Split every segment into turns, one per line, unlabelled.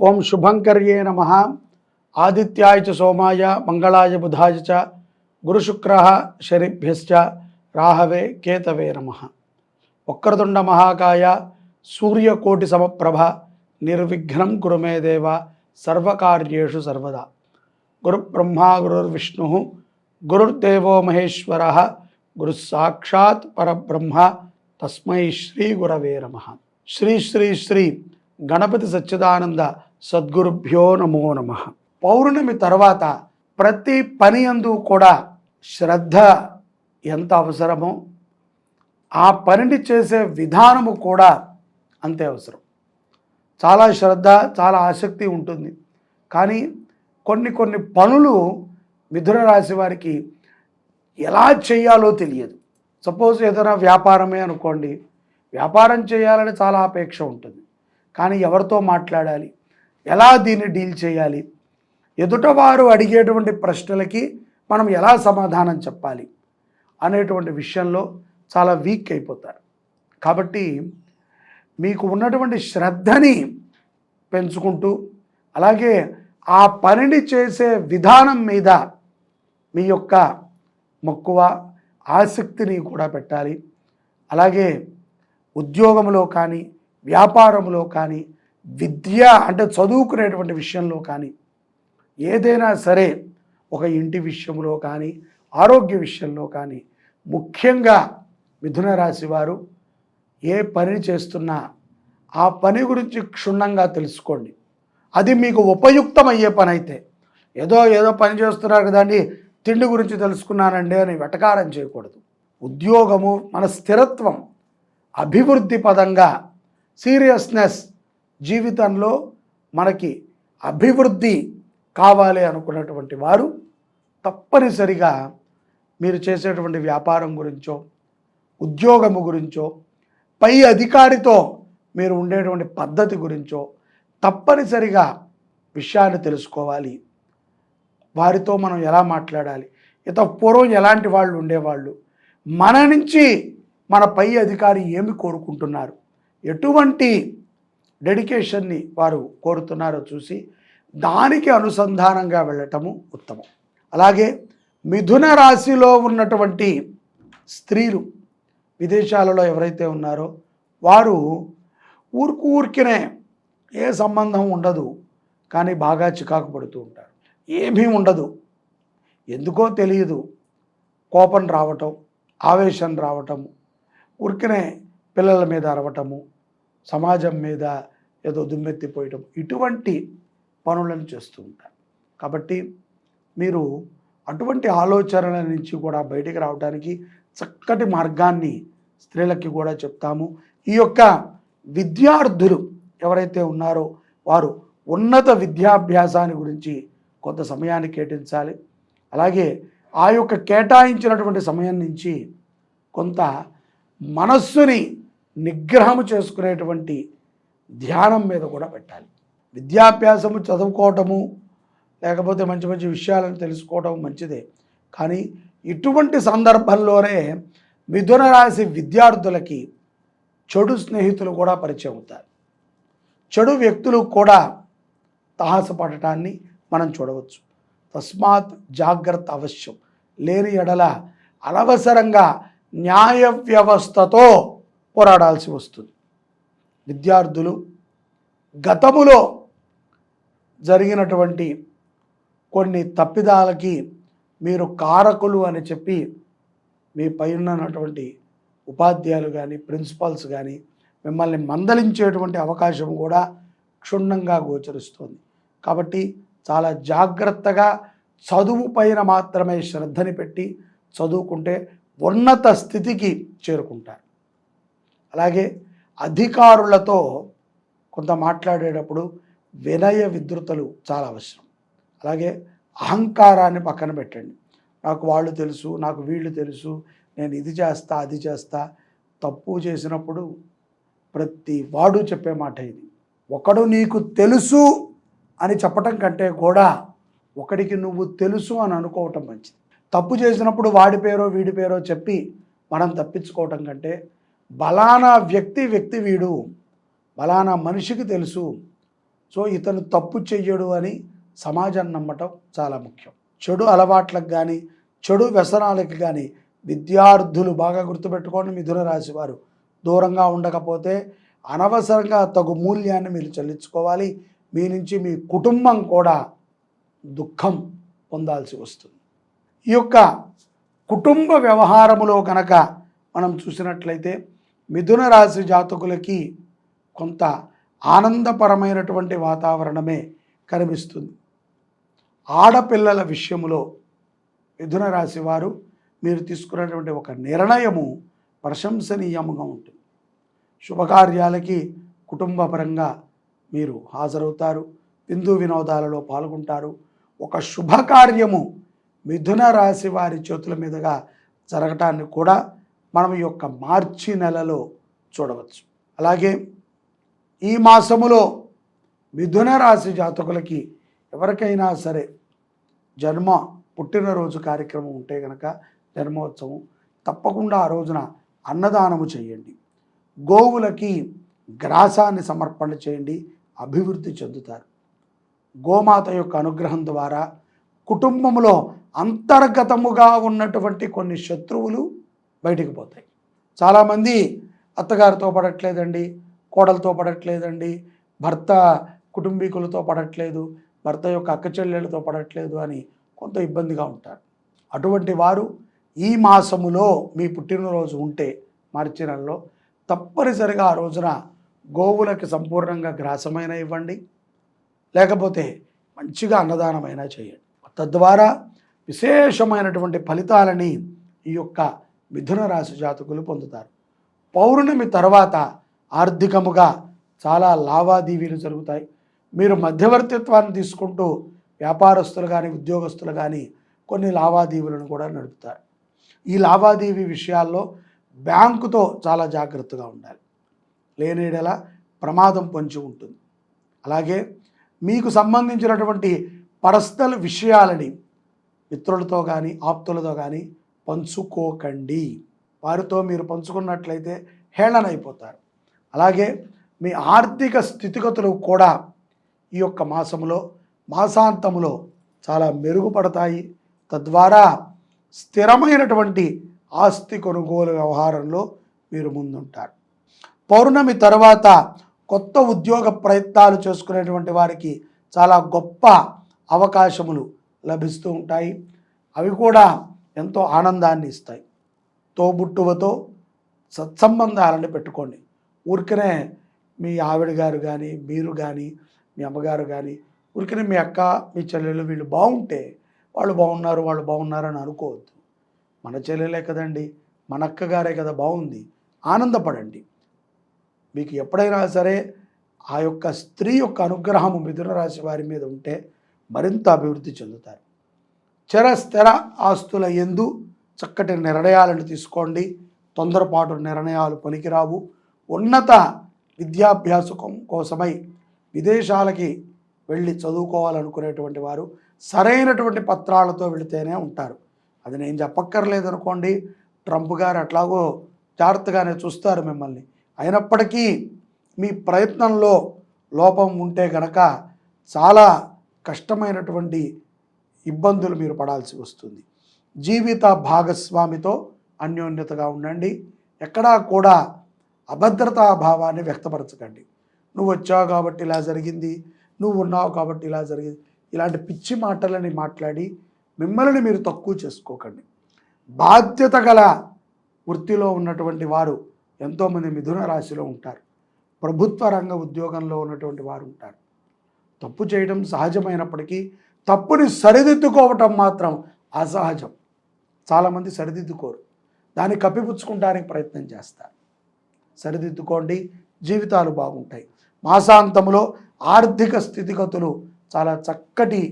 ఓం శుభంకర్యే నమః. ఆదిత్యాయ చ సోమాయ మంగళాయ బుధాయ చ గురుశుక్రః శనిభ్యశ్చ రాహవే కేతవే నమః. వక్రతుండ మహాకాయ సూర్యకోటి సమప్రభ నిర్విఘ్నం కురు మే దేవ సర్వకార్యేషు సర్వదా. గురుబ్రహ్మా గురుర్విష్ణుః గురుర్దేవో మహేశ్వరః గురుస్సాక్షాత్ పరబ్రహ్మ తస్మై శ్రీ గురవే నమః. శ్రీ శ్రీ శ్రీ గణపతి సచ్చిదానంద సద్గురుభ్యో నమో నమః. పౌర్ణమి తర్వాత ప్రతి పని యందు కూడా శ్రద్ధ ఎంత అవసరమో ఆ పనిని చేసే విధానము కూడా అంతే అవసరం. చాలా శ్రద్ధ, చాలా ఆసక్తి ఉంటుంది. కానీ కొన్ని పనులు మిథున రాశి వారికి ఎలా చేయాలో తెలియదు. సపోజ్ ఏదైనా వ్యాపారమే అనుకోండి, వ్యాపారం చేయాలని చాలా అపేక్ష ఉంటుంది. కానీ ఎవరితో మాట్లాడాలి, ఎలా దీన్ని డీల్ చేయాలి, ఎదుటవారు అడిగేటువంటి ప్రశ్నలకి మనం ఎలా సమాధానం చెప్పాలి అనేటువంటి విషయంలో చాలా వీక్ అయిపోతారు. కాబట్టి మీకు ఉన్నటువంటి శ్రద్ధని పెంచుకుంటూ అలాగే ఆ పనిని చేసే విధానం మీద మీ యొక్క మక్కువ ఆసక్తిని కూడా పెట్టాలి. అలాగే ఉద్యోగంలో కానీ వ్యాపారంలో కానీ విద్య అంటే చదువుకునేటువంటి విషయంలో కానీ ఏదైనా సరే, ఒక ఇంటి విషయంలో కానీ ఆరోగ్య విషయంలో కానీ ముఖ్యంగా మిథున రాశి వారు ఏ పని చేస్తున్నా ఆ పని గురించి క్షుణ్ణంగా తెలుసుకోండి. అది మీకు ఉపయుక్తమయ్యే పని అయితే, ఏదో పని చేస్తున్నారు కదండి తిండి గురించి తెలుసుకున్నానండి అని వెటకారం చేయకూడదు. ఉద్యోగము మన స్థిరత్వం, అభివృద్ధి పదంగా సీరియస్నెస్, జీవితంలో మనకి అభివృద్ధి కావాలి అనుకున్నటువంటి వారు తప్పనిసరిగా మీరు చేసేటువంటి వ్యాపారం గురించో ఉద్యోగము గురించో పై అధికారితో మీరు ఉండేటువంటి పద్ధతి గురించో తప్పనిసరిగా విషయాన్ని తెలుసుకోవాలి. వారితో మనం ఎలా మాట్లాడాలి, పూర్వం ఎలాంటి వాళ్ళు ఉండేవాళ్ళు, మన నుంచి మన పై అధికారి ఏమి కోరుకుంటున్నారు, ఎటువంటి డెడికేషన్ని వారు కోరుతున్నారో చూసి దానికి అనుసంధానంగా వెళ్ళటము ఉత్తమం. అలాగే మిథున రాశిలో ఉన్నటువంటి స్త్రీలు విదేశాలలో ఎవరైతే ఉన్నారో వారు ఊరికినే ఏ సంబంధం ఉండదు కానీ బాగా చికాకు పడుతూ ఉంటారు. ఏమీ ఉండదు, ఎందుకో తెలియదు, కోపం రావటం, ఆవేశం రావటము, ఊరికినే పిల్లల మీద అరవటము, సమాజం మీద ఏదో దుమ్మెత్తిపోయటం, ఇటువంటి పనులను చేస్తూ ఉంటారు. కాబట్టి మీరు అటువంటి ఆలోచనల నుంచి కూడా బయటికి రావడానికి చక్కటి మార్గాన్ని స్త్రీలకి కూడా చెప్తాము. ఈ యొక్క విద్యార్థులు ఎవరైతే ఉన్నారో వారు ఉన్నత విద్యాభ్యాసాన్ని గురించి కొంత సమయాన్ని కేటాయించాలి. అలాగే ఆ యొక్క కేటాయించినటువంటి సమయం నుంచి కొంత మనస్సుని నిగ్రహము చేసుకునేటువంటి ధ్యానం మీద కూడా పెట్టాలి. విద్యాభ్యాసము చదువుకోవటము లేకపోతే మంచి మంచి విషయాలను తెలుసుకోవటం మంచిదే, కానీ ఇటువంటి సందర్భంలోనే మిథున రాశి విద్యార్థులకి చెడు స్నేహితులు కూడా పరిచయం అవుతారు. చెడు వ్యక్తులు కూడా తాహసపడటాన్ని మనం చూడవచ్చు. తస్మాత్ జాగ్రత్త అవశ్యం. లేని ఎడల అనవసరంగా న్యాయ వ్యవస్థతో పోరాడాల్సి వస్తుంది. విద్యార్థులు గతములో జరిగినటువంటి కొన్ని తప్పిదాలకి మీరు కారకులు అని చెప్పి మీ పైన ఉన్నటువంటి ఉపాధ్యాయులు కానీ ప్రిన్సిపాల్స్ కానీ మిమ్మల్ని మందలించేటువంటి అవకాశం కూడా క్షుణ్ణంగా గోచరిస్తుంది. కాబట్టి చాలా జాగ్రత్తగా చదువు పైన మాత్రమే శ్రద్ధని పెట్టి చదువుకుంటే ఉన్నత స్థితికి చేరుకుంటారు. అలాగే అధికారులతో కొంత మాట్లాడేటప్పుడు వినయ విధృతలు చాలా అవసరం. అలాగే అహంకారాన్ని పక్కన పెట్టండి. నాకు వాళ్ళు తెలుసు, నాకు వీళ్ళు తెలుసు, నేను ఇది చేస్తా అది చేస్తా. తప్పు చేసినప్పుడు ప్రతి వాడు చెప్పే మాట ఇది. ఒకడు నీకు తెలుసు అని చెప్పటం కంటే కూడా ఒకడికి నువ్వు తెలుసు అని అనుకోవటం మంచిది. తప్పు చేసినప్పుడు వాడి పేరో వీడి పేరో చెప్పి మనం తప్పించుకోవటం కంటే బలానా వ్యక్తి వీడు, బలానా మనిషికి తెలుసు, సో ఇతను తప్పు చెయ్యడు అని సమాజాన్ని నమ్మటం చాలా ముఖ్యం. చెడు అలవాట్లకు కానీ చెడు వ్యసనాలకు కానీ విద్యార్థులు బాగా గుర్తుపెట్టుకోండి, మిథున రాశి వారు దూరంగా ఉండకపోతే అనవసరంగా తగు మూల్యాన్ని మీరు చెల్లించుకోవాలి. మీ నుంచి మీ కుటుంబం కూడా దుఃఖం పొందాల్సి వస్తుంది. ఈ యొక్క కుటుంబ వ్యవహారములో కనుక మనం చూసినట్లయితే మిథున రాశి జాతకులకి కొంత ఆనందపరమైనటువంటి వాతావరణమే కనిపిస్తుంది. ఆడపిల్లల విషయంలో మిథున రాశి వారు మీరు తీసుకున్నటువంటి ఒక నిర్ణయము ప్రశంసనీయముగా ఉంటుంది. శుభకార్యాలకి కుటుంబపరంగా మీరు హాజరవుతారు, విందు వినోదాలలో పాల్గొంటారు. ఒక శుభకార్యము మిథున రాశి వారి చేతుల మీదుగా జరగటాన్ని కూడా మనం ఈ యొక్క మార్చి నెలలో చూడవచ్చు. అలాగే ఈ మాసములో మిథున రాశి జాతకులకి ఎవరికైనా సరే పుట్టినరోజు కార్యక్రమం ఉంటే కనుక జన్మోత్సవం తప్పకుండా ఆ రోజున అన్నదానము చేయండి. గోవులకి గ్రాసాన్ని సమర్పణ చేయండి, అభివృద్ధి చెందుతారు. గోమాత యొక్క అనుగ్రహం ద్వారా కుటుంబంలో అంతర్గతముగా ఉన్నటువంటి కొన్ని శత్రువులు బయటికి పోతాయి. చాలామంది అత్తగారితో పడట్లేదండి, కోడలతో పడట్లేదండి, భర్త కుటుంబీకులతో పడట్లేదు, భర్త యొక్క అక్క చెల్లెలతో పడట్లేదు అని కొంత ఇబ్బందిగా ఉంటారు. అటువంటి వారు ఈ మాసములో మీ పుట్టినరోజు ఉంటే మార్చి నెలలో తప్పనిసరిగా ఆ రోజున గోవులకి సంపూర్ణంగా గ్రాసమైన ఇవ్వండి, లేకపోతే మంచిగా అన్నదానమైనా చేయండి. తద్వారా విశేషమైనటువంటి ఫలితాలని ఈ యొక్క మిథున రాశి జాతకులు పొందుతారు. పౌర్ణమి తర్వాత ఆర్థికముగా చాలా లావాదేవీలు జరుగుతాయి. మీరు మధ్యవర్తిత్వాన్ని తీసుకుంటూ వ్యాపారస్తులు కానీ ఉద్యోగస్తులు కానీ కొన్ని లావాదేవీలను కూడా నడుపుతారు. ఈ లావాదేవీ విషయాల్లో బ్యాంకుతో చాలా జాగ్రత్తగా ఉండాలి, లేనిడలా ప్రమాదం పొంచి ఉంటుంది. అలాగే మీకు సంబంధించినటువంటి పర్సనల్ విషయాలని మిత్రులతో కానీ ఆప్తులతో కానీ పంచుకోకండి. వారితో మీరు పంచుకున్నట్లయితే హేళనైపోతారు. అలాగే మీ ఆర్థిక స్థితిగతులు కూడా ఈ యొక్క మాసాంతములో చాలా మెరుగుపడతాయి. తద్వారా స్థిరమైనటువంటి ఆస్తి కొనుగోలు వ్యవహారంలో మీరు ముందుంటారు. పౌర్ణమి తర్వాత కొత్త ఉద్యోగ ప్రయత్నాలు చేసుకునేటువంటి వారికి చాలా గొప్ప అవకాశములు లభిస్తూ ఉంటాయి. అవి కూడా ఎంతో ఆనందాన్ని ఇస్తాయి. తోబుట్టువతో సత్సంబంధాలను పెట్టుకోండి. ఊరికనే మీ ఆవిడ గారు కానీ మీరు కానీ మీ అమ్మగారు కానీ ఊరికనే మీ అక్క మీ చెల్లెలు వీళ్ళు బాగుంటే వాళ్ళు బాగున్నారు అని అనుకోవద్దు. మన చెల్లెలే కదండి, మన అక్కగారే కదా బాగుంది, ఆనందపడండి. మీకు ఎప్పుడైనా సరే ఆ యొక్క స్త్రీ యొక్క అనుగ్రహము మిథున రాశి వారి మీద ఉంటే మరింత అభివృద్ధి చెందుతారు. స్థిర ఆస్తుల యందు చక్కటి నిర్ణయాలను తీసుకోండి. తొందరపాటు నిర్ణయాలు పనికిరావు. ఉన్నత విద్యాభ్యాసం కోసమై విదేశాలకి వెళ్ళి చదువుకోవాలనుకునేటువంటి వారు సరైనటువంటి పత్రాలతో వెళితేనే ఉంటారు. అది నేను చెప్పక్కర్లేదనుకోండి, ట్రంప్ గారు అట్లాగో జాగ్రత్తగానే చూస్తారు మిమ్మల్ని. అయినప్పటికీ మీ ప్రయత్నంలో లోపం ఉంటే గనక చాలా కష్టమైనటువంటి ఇబ్బందులు మీరు పడాల్సి వస్తుంది. జీవిత భాగస్వామితో అన్యోన్యతగా ఉండండి. ఎక్కడా కూడా అభద్రతా భావాన్ని వ్యక్తపరచకండి. నువ్వు వచ్చావు కాబట్టి ఇలా జరిగింది, నువ్వు ఉన్నావు కాబట్టి ఇలా జరిగింది, ఇలాంటి పిచ్చి మాటలని మాట్లాడి మిమ్మల్ని మీరు తక్కువ చేసుకోకండి. బాధ్యత గల వృత్తిలో ఉన్నటువంటి వారు ఎంతోమంది మిథున రాశిలో ఉంటారు. ప్రభుత్వ రంగ ఉద్యోగంలో ఉన్నటువంటి వారు ఉంటారు. తప్పు చేయడం సహజమైనప్పటికీ తప్పుని సరిదిద్దుకోవటం మాత్రం అసహజం. చాలామంది సరిదిద్దుకోరు, దాన్ని కప్పిపుచ్చుకుంటానికి ప్రయత్నం చేస్తారు. సరిదిద్దుకోండి, జీవితాలు బాగుంటాయి. మాసాంతంలో ఆర్థిక స్థితిగతులు చాలా చక్కటి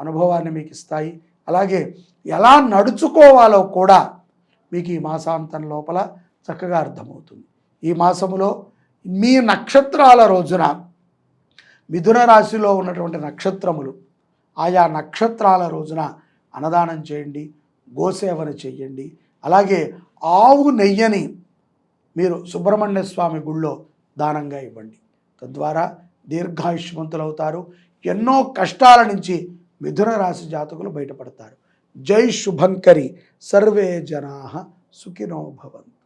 అనుభవాన్ని మీకు ఇస్తాయి. అలాగే ఎలా నడుచుకోవాలో కూడా మీకు ఈ మాసాంతం లోపల చక్కగా అర్థమవుతుంది. ఈ మాసములో మీ నక్షత్రాల రోజున మిథున రాశిలో ఉన్నటువంటి నక్షత్రములు ఆయా నక్షత్రాల రోజున అన్నదానం చేయండి, గోసేవన చేయండి. అలాగే ఆవు నెయ్యని మీరు సుబ్రహ్మణ్య స్వామి గుళ్ళో దానంగా ఇవ్వండి. తద్వారా దీర్ఘాయుష్మంతులు అవుతారు. ఎన్నో కష్టాల నుంచి మిథున రాశి జాతకులు బయటపడతారు. జై శుభంకరి. సర్వే జనా సుఖినో భవంతు.